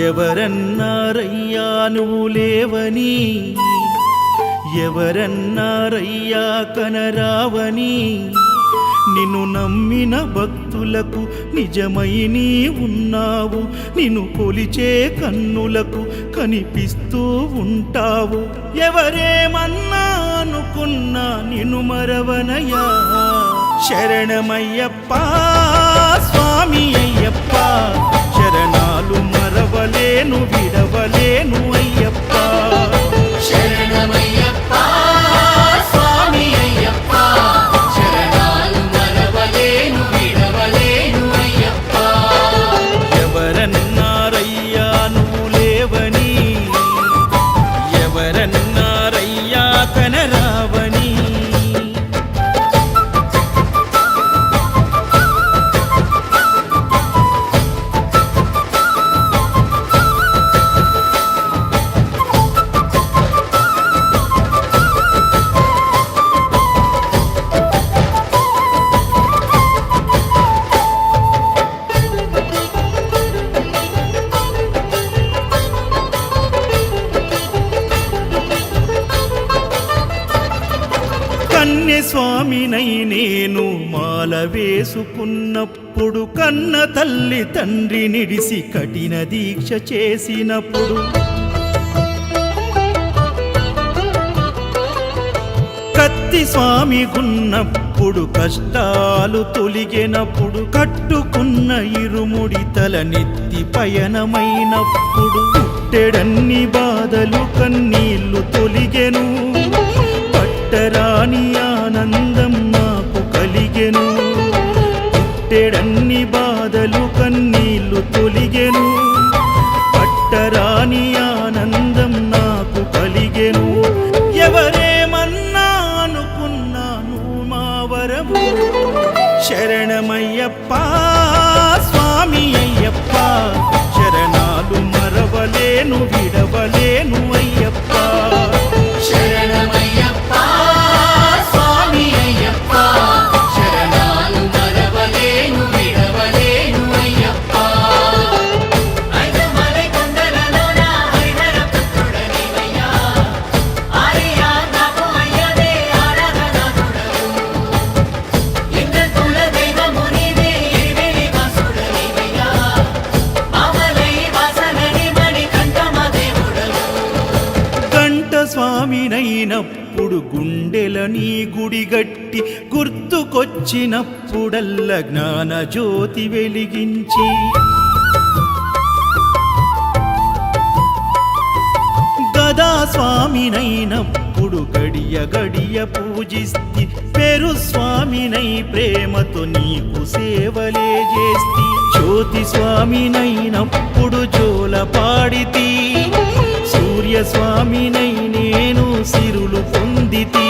ఎవరన్నారయ్యా నువ్వు లేవని, ఎవరన్నారయ్యా కనరావని, నిన్ను నమ్మిన భక్తులకు నిజమై నీ ఉన్నావు, నిన్ను కొలిచే కన్నులకు కనిపిస్తూ ఉంటావు. ఎవరేమన్నా అనుకున్నా నిన్ను మరవనయ్యా. శరణమయ్యప్ప స్వామి అయ్యప్ప, శరణాలు మరవలేను విడవలేను అయ్యప్ప. శరణమయ్యప్ప స్వామి అయ్యప్ప, శరణాలు మరవలేను విడవలేను అయ్యప్ప. ఎవరన్నారయ్యా నువ్వు లేవని, ఎవరన్నారయ్యా కనరావని. కన్యస్వామినై నేను మాల వేసుకున్నప్పుడు, కన్న తల్లి తండ్రి నిడిసి కఠిన దీక్ష చేసినప్పుడు, కత్తి స్వామి గున్నప్పుడు కష్టాలు తొలిగినప్పుడు, కట్టుకున్న ఇరుముడి తల నెత్తి పయనమైనప్పుడు, పుట్టెడన్ని బాధలు కన్నీళ్లు తొలిగెను, పట్టరాని ఆనందం నాకు కలిగెను. పుట్టెడన్ని బాధలు కన్నీళ్లు తొలిగెను, పట్టరాని ఆనందం నాకు కలిగెను. ఎవరేమన్నా అనుకున్నాను మా వరము. శరణమయ్యప్ప స్వామి అయ్యప్ప, శరణాలు మరవలేను విడవలేను అయ్యప్ప. శరణమయ్యప్ప స్వామి అయ్యప్ప, శరణాలు మరవలేను విడవలేను అయ్యప్ప. ఐదుమలై కొండలలోన హరిహర పుత్రుడనివయ్యా, ఆర్యా నాకు అయ్యదే ఆరాధనాథుడవు. ఇంద్ర కుల దైవము నీవే ఎరివెలి వాసుడనివయ్యా, మామలై వాసనని మణికంఠమ దేవుడవు. కంఠ స్వామినైనప్పుడు గుండెల నీ గుడి గట్టి, గుర్తుకొచ్చినప్పుడల్ల జ్ఞాన జ్యోతి వెలిగించి, గదా స్వామినైనప్పుడు గడియ గడియ పూజిస్తి, పేరు స్వామినై ప్రేమతో నీకు సేవలే చేస్తి. జ్యోతి స్వామినైనప్పుడు జోల పాడితి, సూర్య స్వామినై నేను సిరులు పొందితి.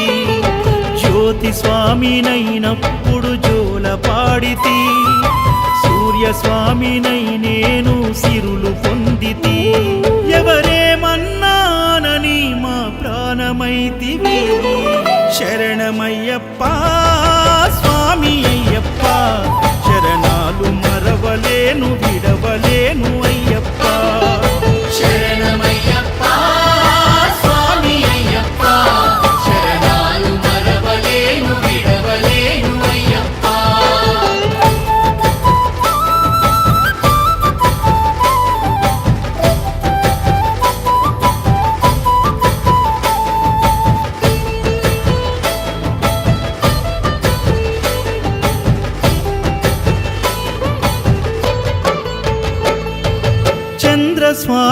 జ్యోతి స్వామినైనప్పుడు జోల పాడితి, సూర్య స్వామినై నేను సిరులు పొందితి. ఎవరేమన్నానని మా ప్రాణమైతివి. శరణమయ్యప్ప స్వామి అయ్యప్ప, శరణాలు మరవలేను విడవలేను అయ్యప్ప. శరణమయ్యప్ప స్వామి అయ్యప్ప, శరణాలు మరవలేను విడవలేను అయ్యప్ప.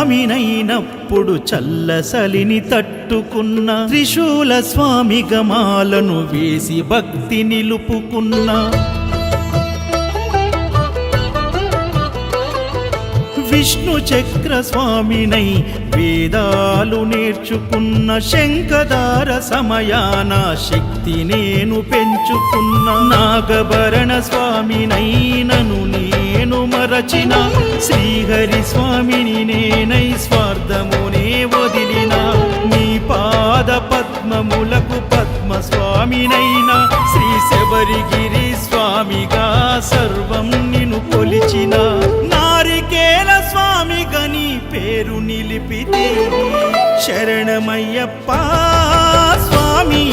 చంద్రస్వామినైనప్పుడు చల్లసలిని తట్టుకున్న, త్రిశూల స్వామి గమాలను వేసి భక్తి నిలుపుకున్న, విష్ణు చక్ర స్వామినై వేదాలు నేర్చుకున్న, శంఖదార సమయాన శక్తి నేను పెంచుకున్న, నాగభరణ స్వామినై నను నేను మరచిన, శ్రీహరి స్వామిని నేనై స్వార్థమునే వదిలిన, నీ పాద పద్మములకు పద్మ స్వామినైనా, శ్రీ శబరిగిరి స్వామిగా సర్వం నిన్ను కొలిచిన, నారికేల స్వామిగా నీ పేరు నిలిపితి శరణమయ్యప్ప స్వామి